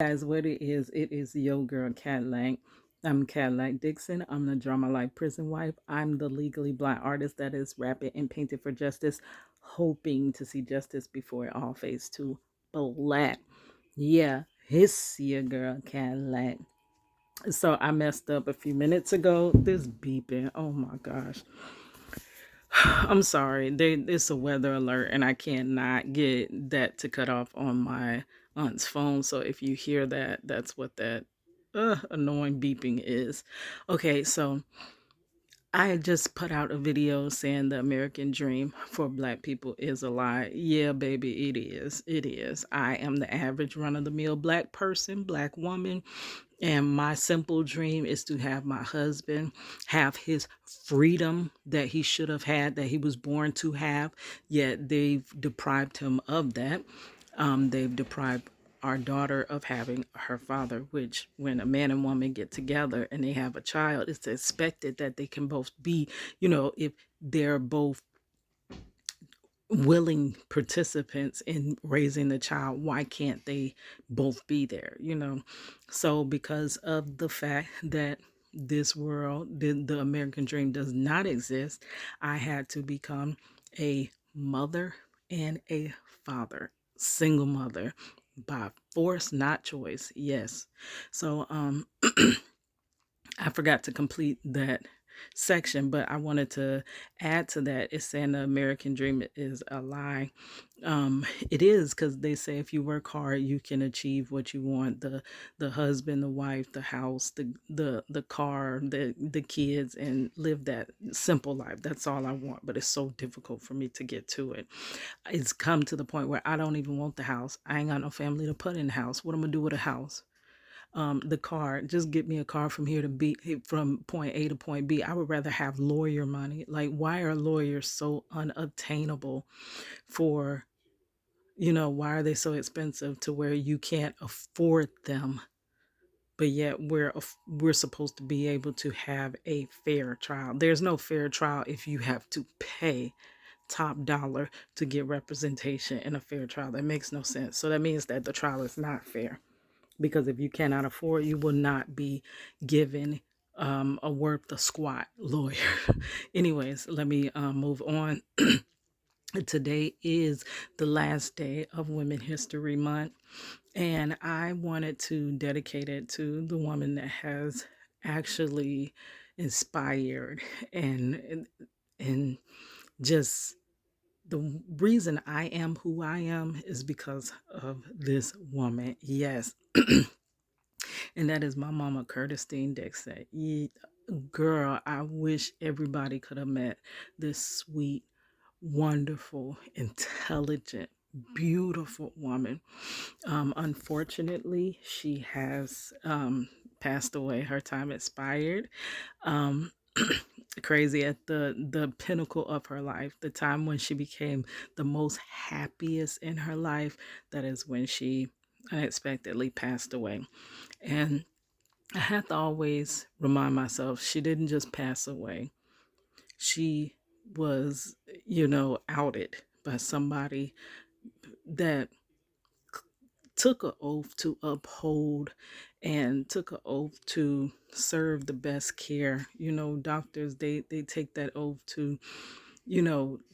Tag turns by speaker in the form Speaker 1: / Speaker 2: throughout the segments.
Speaker 1: Guys, what it is yo girl Cadillac. I'm Cadillac Dixon. I'm the drama like prison wife. I'm the legally blind artist that is rapping and painted for justice, hoping to see justice before it all fades to black. Yeah, it's your girl Cadillac. So I messed up a few minutes ago. This beeping. Oh my gosh. I'm sorry. It's a weather alert, and I cannot get that to cut off on my aunt's phone. So if you hear that, that's what that annoying beeping is. Okay, so I just put out a video saying the American dream for Black people is a lie. Yeah, baby, it is. It is. I am the average run of the mill Black person, Black woman, and my simple dream is to have my husband have his freedom that he should have had, that he was born to have, yet they've deprived him of that. They've deprived our daughter of having her father, which when a man and woman get together and they have a child, it's expected that they can both be, if they're both willing participants in raising the child, why can't they both be there? So because of the fact that this world, the American dream does not exist, I had to become a mother and a father, single mother, by force, not choice. Yes. So I forgot to complete that section, but I wanted to add to that. It's saying the American dream is a lie. It is, because they say if you work hard, you can achieve what you want: the husband, the wife, the house, the car, the kids, and live that simple life. That's all I want. But it's so difficult for me to get to it. It's come to the point where I don't even want the house. I ain't got no family to put in the house. What am I gonna do with a house? The car, just get me a car from here to B, from point A to point B. I would rather have lawyer money. Like, why are lawyers so unobtainable for, why are they so expensive to where you can't afford them? But yet we're supposed to be able to have a fair trial. There's no fair trial if you have to pay top dollar to get representation in a fair trial. That makes no sense. So that means that the trial is not fair, because if you cannot afford, you will not be given a worth the squat lawyer. Anyways, let me move on. Today is the last day of Women History Month, and I wanted to dedicate it to the woman that has actually inspired and just the reason I am who I am is because of this woman. Yes. And that is my mama, Curtistine Dixon. Girl, I wish everybody could have met this sweet, wonderful, intelligent, beautiful woman. Unfortunately, she has passed away. Her time expired. Um, crazy, at the pinnacle of her life, the time when she became the most happiest in her life. That is when she unexpectedly passed away. And I have to always remind myself she didn't just pass away. She was, outed by somebody that took an oath to uphold and took an oath to serve the best care. Doctors, they take that oath to,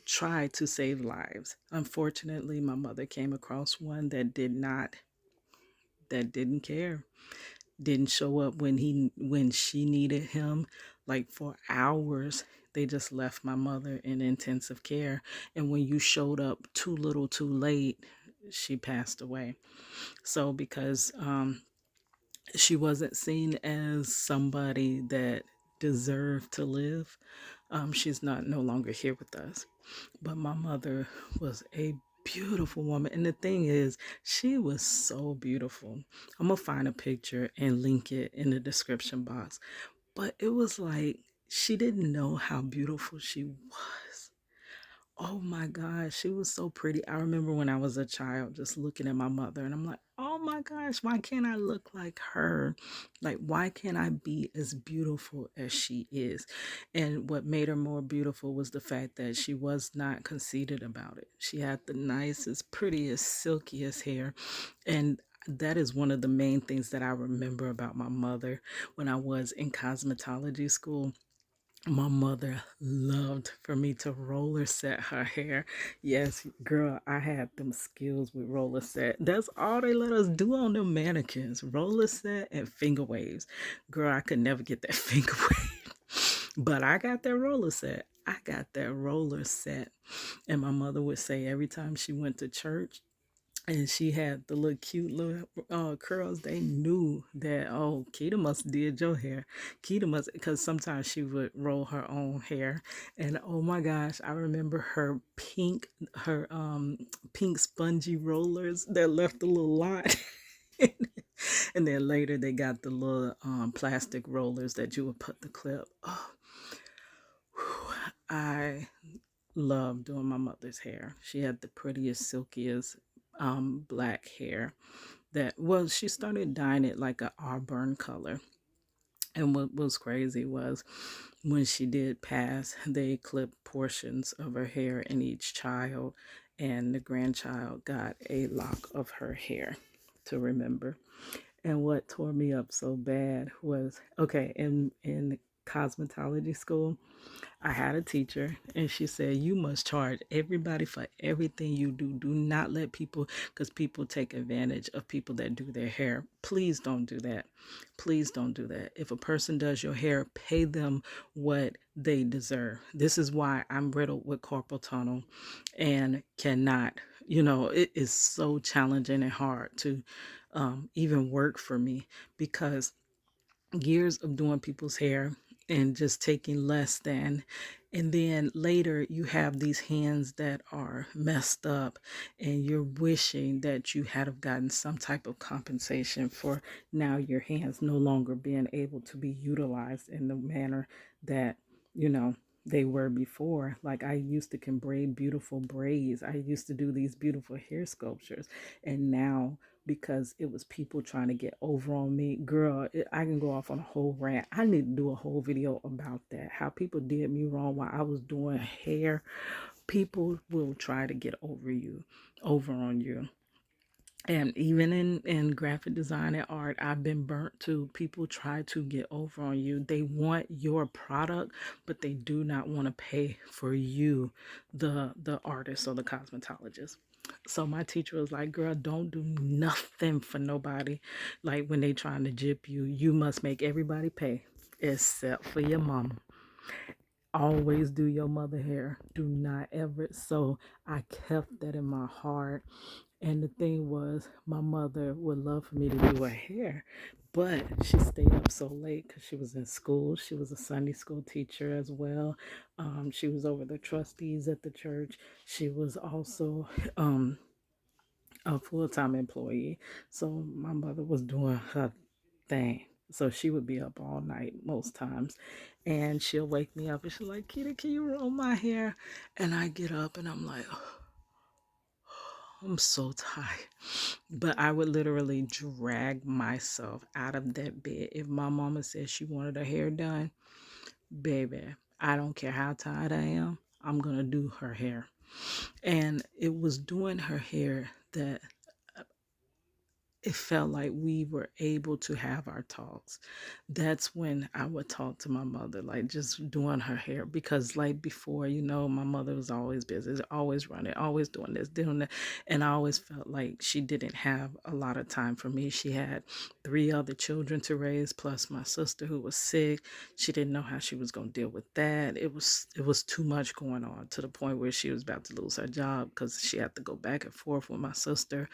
Speaker 1: try to save lives. Unfortunately, my mother came across one that didn't care, didn't show up when she needed him, like for hours. They just left my mother in intensive care, and when you showed up too little too late, she passed away. So because she wasn't seen as somebody that deserved to live, she's not no longer here with us. But my mother was a beautiful woman. And the thing is, she was so beautiful. I'm going to find a picture and link it in the description box. But it was like she didn't know how beautiful she was. Oh my gosh, she was so pretty. I remember when I was a child just looking at my mother and I'm like, oh my gosh, why can't I look like her? Like, why can't I be as beautiful as she is? And what made her more beautiful was the fact that she was not conceited about it. She had the nicest, prettiest, silkiest hair. And that is one of the main things that I remember about my mother when I was in cosmetology school. My mother loved for me to roller set her hair. Yes, girl, I had them skills with roller set. That's all they let us do on them mannequins. Roller set and finger waves. Girl, I could never get that finger wave. But I got that roller set. I got that roller set. And my mother would say every time she went to church, and she had the little cute little curls. They knew that, oh, Keita must did your hair. Keita must, because sometimes she would roll her own hair, and oh my gosh, I remember her pink spongy rollers that left a little lot. And then later they got the little plastic rollers that you would put the clip. Oh, I love doing my mother's hair. She had the prettiest, silkiest black hair that, well, she started dyeing it like a auburn color. And what was crazy was when she did pass, they clipped portions of her hair in each child, and the grandchild got a lock of her hair to remember. And what tore me up so bad was, okay, in cosmetology school, I had a teacher, and she said, you must charge everybody for everything you do. Do not let people, because people take advantage of people that do their hair. Please don't do that. Please don't do that. If a person does your hair, pay them what they deserve. This is why I'm riddled with carpal tunnel and cannot, it is so challenging and hard to even work for me, because years of doing people's hair and just taking less than, and then later you have these hands that are messed up, and you're wishing that you had have gotten some type of compensation for now your hands no longer being able to be utilized in the manner that you know they were before. Like, I used to can braid beautiful braids, I used to do these beautiful hair sculptures, and now, because it was people trying to get over on me. Girl, I can go off on a whole rant. I need to do a whole video about that. How people did me wrong while I was doing hair. People will try to get over on you. And even in graphic design and art, I've been burnt too. People try to get over on you. They want your product, but they do not want to pay for you, the artist or the cosmetologist. So my teacher was like, girl, don't do nothing for nobody. Like, when they trying to jip you, you must make everybody pay except for your mama. Always do your mother hair. Do not ever. So I kept that in my heart. And the thing was, my mother would love for me to do her hair, but she stayed up so late because she was in school. She was a Sunday school teacher as well. She was over the trustees at the church. She was also a full-time employee. So my mother was doing her thing. So she would be up all night most times. And she'll wake me up and she's like, Kitty, can you roll my hair? And I get up and I'm like, I'm so tired. But I would literally drag myself out of that bed. If my mama said she wanted her hair done, baby, I don't care how tired I am, I'm going to do her hair. And it was doing her hair that it felt like we were able to have our talks. That's when I would talk to my mother, like just doing her hair. Because, like before, my mother was always busy, always running, always doing this, doing that. And I always felt like she didn't have a lot of time for me. She had 3 other children to raise, plus my sister who was sick. She didn't know how she was going to deal with that. It was too much going on, to the point where she was about to lose her job because she had to go back and forth with my sister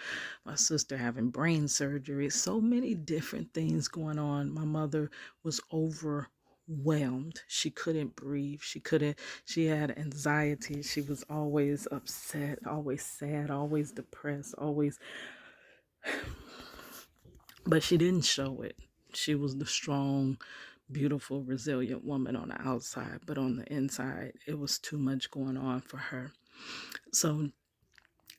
Speaker 1: having brain surgery, so many different things going on. My mother was overwhelmed. She couldn't breathe. She had anxiety. She was always upset, always sad, always depressed, always, but she didn't show it. She was the strong, beautiful, resilient woman on the outside, but on the inside, it was too much going on for her. So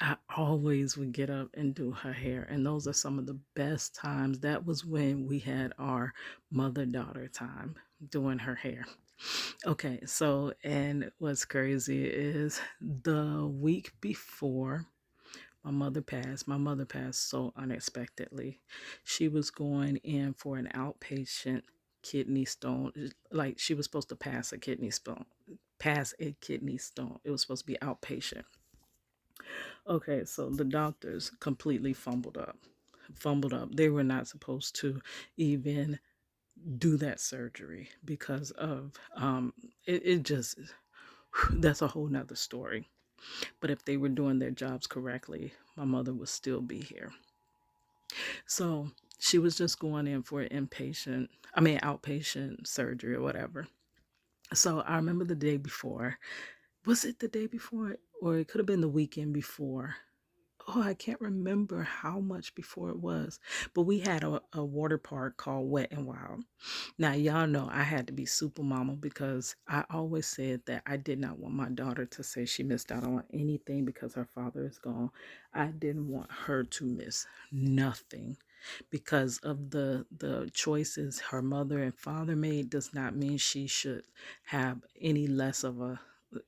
Speaker 1: I always would get up and do her hair. And those are some of the best times. That was when we had our mother-daughter time doing her hair. Okay, so, and what's crazy is the week before My mother passed. My mother passed so unexpectedly. She was going in for an outpatient kidney stone. Like she was supposed to pass a kidney stone. Pass a kidney stone. It was supposed to be outpatient. Okay, so the doctors completely fumbled up. Fumbled up. They were not supposed to even do that surgery because of it just that's a whole nother story. But if they were doing their jobs correctly, my mother would still be here. So she was just going in for an outpatient surgery or whatever. So I remember the day before. Was it the day before? Or it could have been the weekend before. Oh, I can't remember how much before it was. But we had a water park called Wet and Wild. Now, y'all know I had to be super mama because I always said that I did not want my daughter to say she missed out on anything because her father is gone. I didn't want her to miss nothing because of the choices her mother and father made does not mean she should have any less of a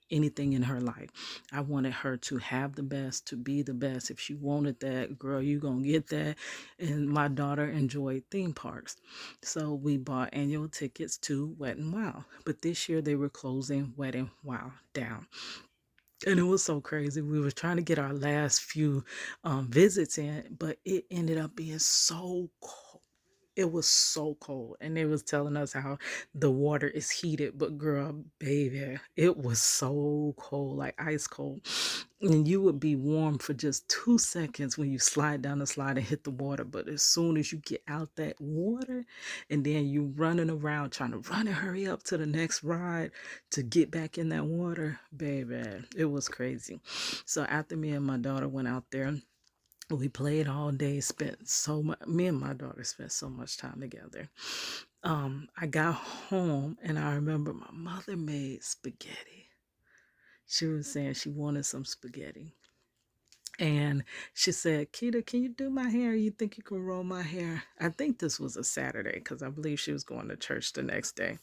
Speaker 1: anything in her life. I wanted her to have the best, to be the best. If she wanted that, girl, you gonna get that. And my daughter enjoyed theme parks. So we bought annual tickets to Wet and Wild. But this year they were closing Wet and Wild down. And it was so crazy. We were trying to get our last few visits in, but it ended up being so cold. It was so cold. And they was telling us how the water is heated, but girl, baby, it was so cold, like ice cold. And you would be warm for just 2 seconds when you slide down the slide and hit the water. But as soon as you get out that water and then you running around trying to run and hurry up to the next ride to get back in that water, baby, it was crazy. So after me and my daughter went out there, we played all day, spent so much, me and my daughter spent so much time together. I got home and I remember my mother made spaghetti. She was saying she wanted some spaghetti. And she said, Kita, can you do my hair? You think you can roll my hair? I think this was a Saturday because I believe she was going to church the next day.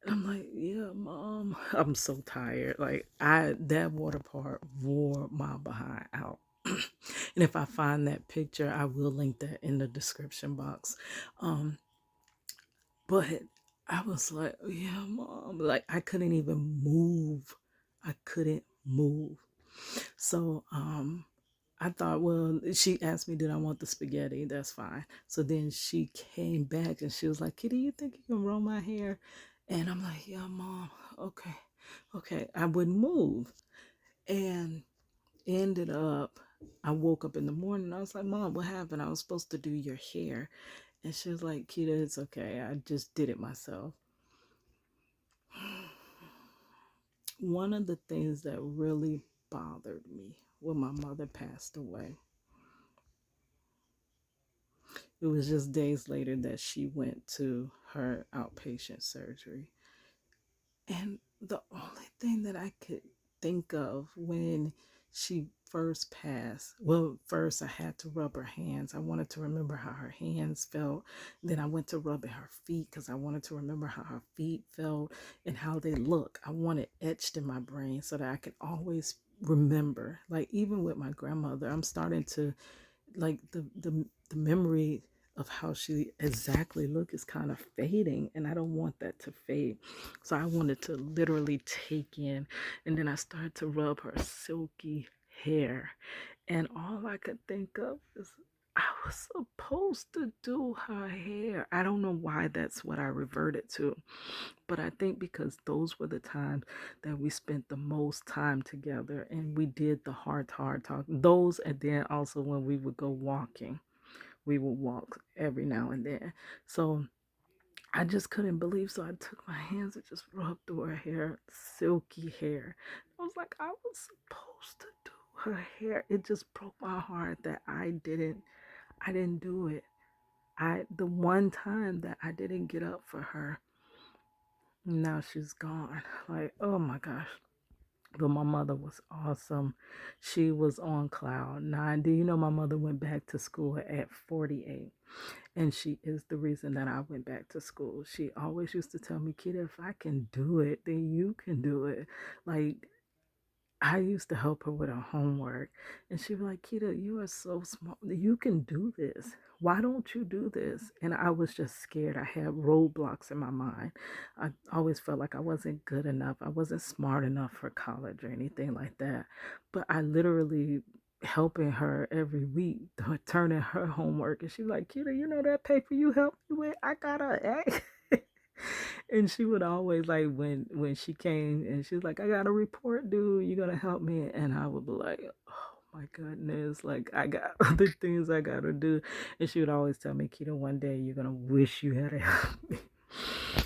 Speaker 1: And I'm like, yeah, mom. I'm so tired. Like that water park wore my behind out. And if I find that picture, I will link that in the description box. Um, but I was like, yeah, mom. Like I couldn't even move. I couldn't move. So I thought, well, she asked me, did I want the spaghetti? That's fine. So then she came back and she was like, Kitty, you think you can roll my hair? And I'm like, yeah, mom. Okay. Okay. I wouldn't move. And ended up, I woke up in the morning. I was like, Mom, what happened? I was supposed to do your hair. And she was like, Kita, it's okay. I just did it myself. One of the things that really bothered me when my mother passed away, it was just days later that she went to her outpatient surgery. And the only thing that I could think of when she first passed, well, first I had to rub her hands. I wanted to remember how her hands felt. Then I went to rubbing her feet because I wanted to remember how her feet felt and how they look. I want it etched in my brain so that I can always remember. Like even with my grandmother, I'm starting to like the memory of how she exactly looked is kind of fading and I don't want that to fade. So I wanted to literally take in, and then I started to rub her silky hair, and all I could think of is I was supposed to do her hair. I don't know why that's what I reverted to, but I think because those were the times that we spent the most time together and we did the hard talk. Those, and then also when we would go walking, we would walk every now and then. So I just couldn't believe. So I took my hands and just rubbed through her hair, silky hair. I was like, I was supposed to do her hair. It just broke my heart that I didn't do it. The one time that I didn't get up for her, now she's gone. Like, oh my gosh. But my mother was awesome. She was on cloud nine. Do you know my mother went back to school at 48? And she is the reason that I went back to school. She always used to tell me, Kid, if I can do it, then you can do it. Like, I used to help her with her homework, and she'd be like, Kita, you are so smart. You can do this. Why don't you do this? And I was just scared. I had roadblocks in my mind. I always felt like I wasn't good enough. I wasn't smart enough for college or anything like that. But I literally helping her every week, turning her homework. And she's like, Kita, you know that paper you helped me with? I got an A. And she would always like when she came and she was like, I got a report due, you gonna help me? And I would be like, oh my goodness, like I got other things I gotta do. And she would always tell me, Keto, one day you're gonna wish you had helped me.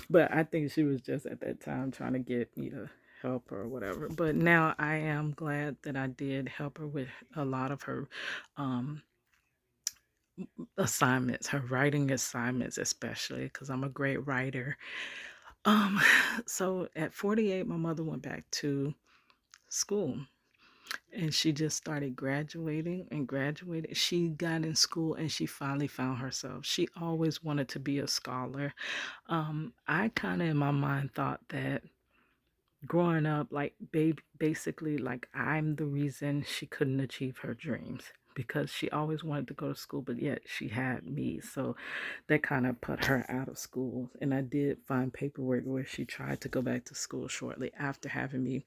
Speaker 1: But I think she was just at that time trying to get me to help her or whatever. But now I am glad that I did help her with a lot of her um assignments, her writing assignments, especially because I'm a great writer. Um, so at 48, my mother went back to school and she just started graduating and graduated. She got in school and she finally found herself. She always wanted to be a scholar. I kind of in my mind thought that growing up, like basically, like I'm the reason she couldn't achieve her dreams because she always wanted to go to school, but yet she had me. So that kind of put her out of school. And I did find paperwork where she tried to go back to school shortly after having me,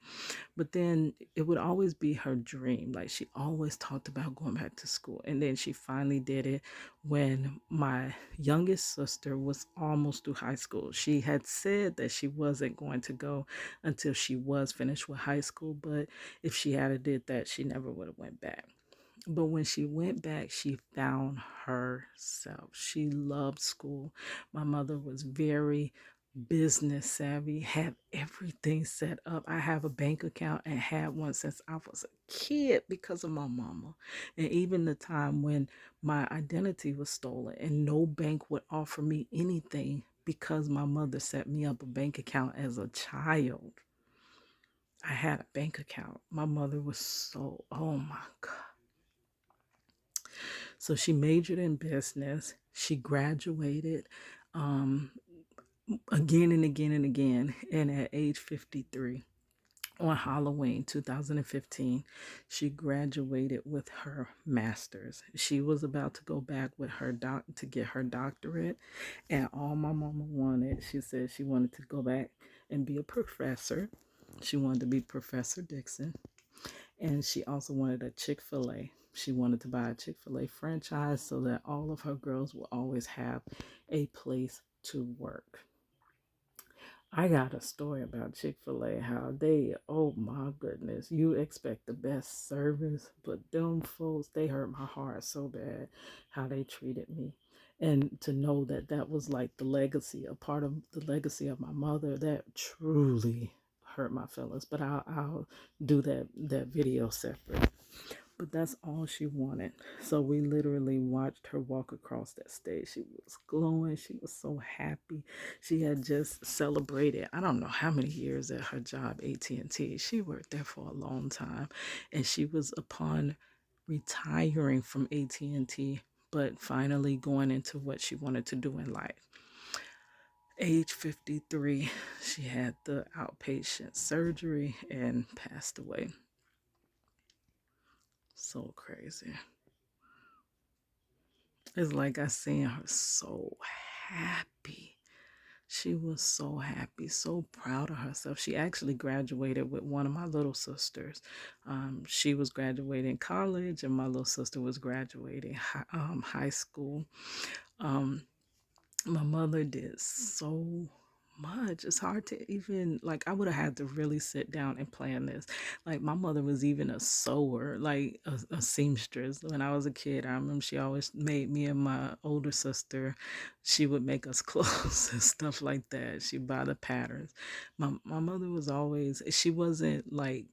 Speaker 1: but then it would always be her dream. Like she always talked about going back to school. And then she finally did it when my youngest sister was almost through high school. She had said that she wasn't going to go until she was finished with high school. But if she had did that, she never would have went back. But when she went back, she found herself. She loved school. My mother was very business savvy, had everything set up. I have a bank account and had one since I was a kid because of my mama. And even the time when my identity was stolen and no bank would offer me anything because my mother set me up a bank account as a child. I had a bank account. My mother was so, oh my God. So she majored in business. She graduated um, again and again and again. And at age 53, on Halloween 2015, she graduated with her master's. She was about to go back with her to get her doctorate. And all my mama wanted, she said she wanted to go back and be a professor. She wanted to be Professor Dixon. And she also wanted a Chick-fil-A. She wanted to buy a Chick-fil-A franchise so that all of her girls will always have a place to work. I got a story about Chick-fil-A, how they, oh my goodness, you expect the best service, but them folks, they hurt my heart so bad how they treated me. And to know that that was like the legacy, a part of the legacy of my mother, that truly hurt my feelings. But I'll do that video separate. But that's all she wanted. So we literally watched her walk across that stage. She was glowing. She was so happy. She had just celebrated, I don't know how many years at her job, AT&T. She worked there for a long time. And she was upon retiring from AT&T, but finally going into what she wanted to do in life. Age 53, she had the outpatient surgery and passed away. So crazy. It's like I seen her so happy. She was so happy, so proud of herself. She actually graduated with one of my little sisters. She was graduating college, and my little sister was graduating high school. Um, my mother did so much. It's hard to even, like, I would have had to really sit down and plan this. Like, my mother was even a sewer, like a seamstress. When I was a kid, I remember she always made me and my older sister, she would make us clothes and stuff like that. She'd buy the patterns. My mother was always, she wasn't like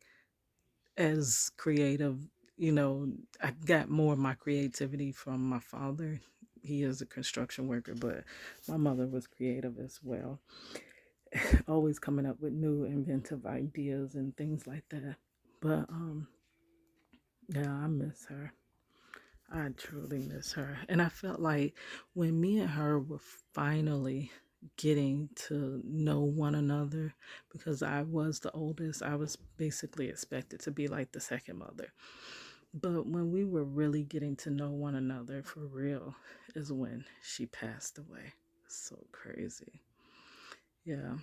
Speaker 1: as creative. You know, I got more of my creativity from my father. He is a construction worker, but my mother was creative as well. Always coming up with new inventive ideas and things like that. But yeah, I miss her. I truly miss her. And I felt like when me and her were finally getting to know one another because I was the oldest. I was basically expected to be like the second mother. But when we were really getting to know one another for real is when she passed away. So crazy. Yeah.